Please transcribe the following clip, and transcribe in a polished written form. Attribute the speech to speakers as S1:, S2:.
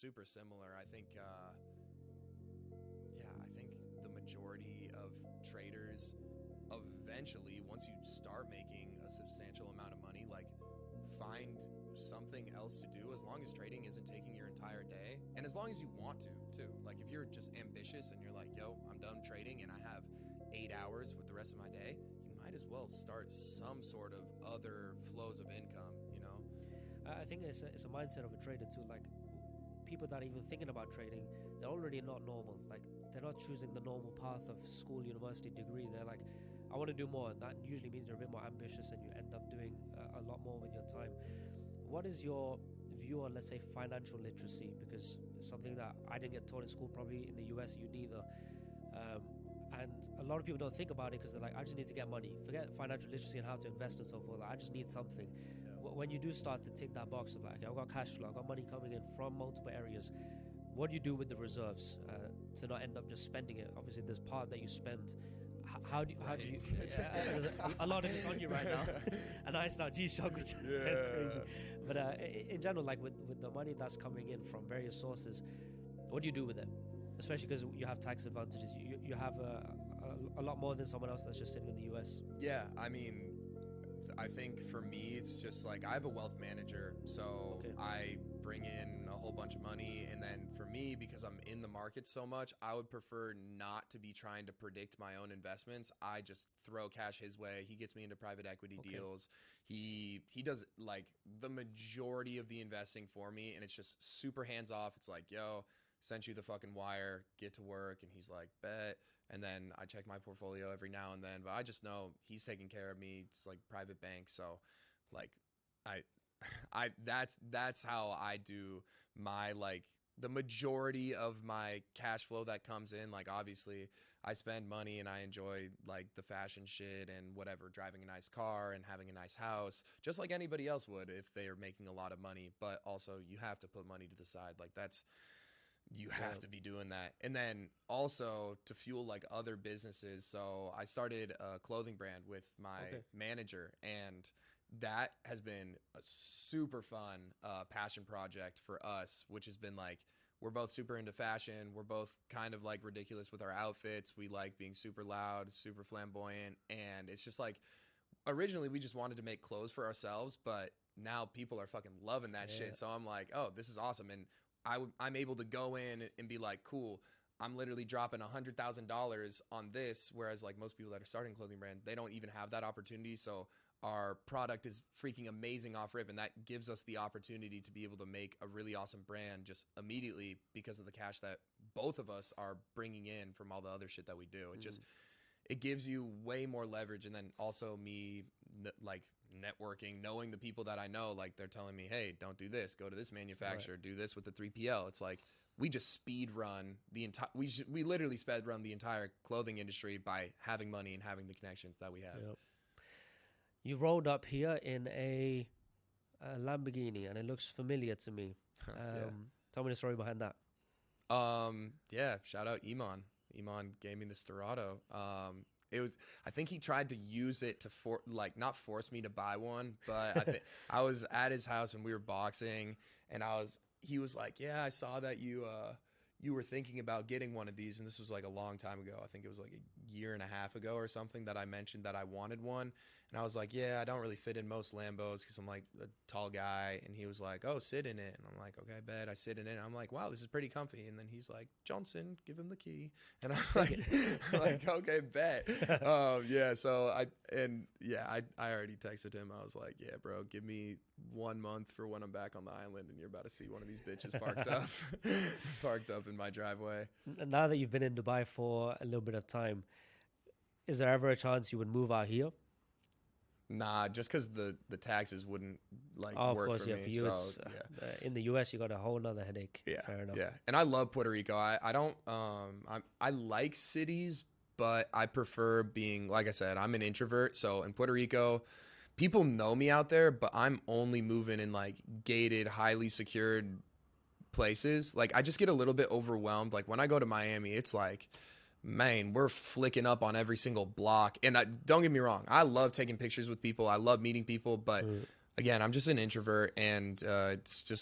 S1: super similar. I think, yeah, I think the majority of traders eventually, once you start making a substantial amount of money, like find something else to do as long as trading isn't taking your entire day, and as long as you want to too. Like if you're just ambitious and you're like, yo, I'm done trading and I have 8 hours with the rest of my day, you might as well start some sort of other flows of income, you know?
S2: I think it's a mindset of a trader too. Like people that are even thinking about trading, they're already not normal. Like they're not choosing the normal path of school, university degree. They're like, I want to do more, and that usually means you're a bit more ambitious and you end up doing a lot more with your time. What is your view on, let's say, financial literacy? Because it's something that I didn't get taught in school, probably in the US you neither. And a lot of people don't think about it because they're like, I just need to get money. Forget financial literacy and how to invest and so forth. Like, I just need something.
S1: Yeah.
S2: When you do start to tick that box of like, okay, I've got cash flow, I've got money coming in from multiple areas, what do you do with the reserves to not end up just spending it? Obviously, there's part that you spend. How do you? A lot of it's on you right now, and I start G-Shock, which is crazy. But in general, like with the money that's coming in from various sources, what do you do with it? Especially because you have tax advantages. You have a lot more than someone else that's just sitting in the US.
S1: Yeah, I mean, I think for me, it's just like I have a wealth manager, so
S2: Okay.
S1: I bring in a whole bunch of money. And then for me, because I'm in the market so much, I would prefer not to be trying to predict my own investments. I just throw cash his way. He gets me into private equity deals. He does like the majority of the investing for me, and it's just super hands off. It's like, yo, sent you the fucking wire, get to work. And he's like, bet. And then I check my portfolio every now and then, but I just know he's taking care of me. It's like private bank. So like that's how I do my, like, the majority of my cash flow that comes in. Like obviously I spend money and I enjoy like the fashion shit and whatever, driving a nice car and having a nice house, just like anybody else would if they are making a lot of money. But also you have to put money to the side. Like you have to be doing that. And then also to fuel like other businesses. So I started a clothing brand with my manager, and that has been a super fun passion project for us, which has been like, we're both super into fashion. We're both kind of like ridiculous with our outfits. We like being super loud, super flamboyant. And it's just like, originally we just wanted to make clothes for ourselves, but now people are fucking loving that shit. So I'm like, oh, this is awesome. And I'm able to go in and be like, cool, I'm literally dropping $100,000 on this. Whereas like most people that are starting a clothing brand, they don't even have that opportunity. So our product is freaking amazing off rip. And that gives us the opportunity to be able to make a really awesome brand just immediately because of the cash that both of us are bringing in from all the other shit that we do. It just, it gives you way more leverage. And then also me like networking, knowing the people that I know, like they're telling me, hey, don't do this, go to this manufacturer, do this with the 3PL. It's like, we just speed run the entire, we literally speed run the entire clothing industry by having money and having the connections that we have.
S2: Yep. You rolled up here in a Lamborghini, and it looks familiar to me. Tell me the story behind that.
S1: Yeah, shout out Iman. Iman gave me the Storado. It was, I think he tried to use it to not force me to buy one, but I was at his house and we were boxing, and he was like, yeah, I saw that you were thinking about getting one of these. And this was like a long time ago. I think it was like a year and a half ago or something that I mentioned that I wanted one. And I was like, yeah, I don't really fit in most Lambos because I'm like a tall guy. And he was like, oh, sit in it. And I'm like, okay, bet. I sit in it. I'm like, wow, this is pretty comfy. And then he's like, Johnson, give him the key. And I'm like, okay, bet. Yeah. So I already texted him. I was like, yeah, bro, give me 1 month for when I'm back on the island and you're about to see one of these bitches parked up in my driveway.
S2: Now that you've been in Dubai for a little bit of time, is there ever a chance you would move out here?
S1: Nah, just because the taxes wouldn't like
S2: of
S1: work
S2: course,
S1: for me.
S2: For you,
S1: So
S2: it's, in the US, you got a whole nother headache.
S1: yeah,
S2: Fair enough.
S1: yeah. And I love Puerto Rico. I don't I like cities, but I prefer being, like I said, I'm an introvert. So in Puerto Rico, people know me out there, but I'm only moving in like gated, highly secured places. Like I just get a little bit overwhelmed. Like when I go to Miami, it's like, man, we're flicking up on every single block. And don't get me wrong, I love taking pictures with people. I love meeting people, but again, I'm just an introvert, and it's just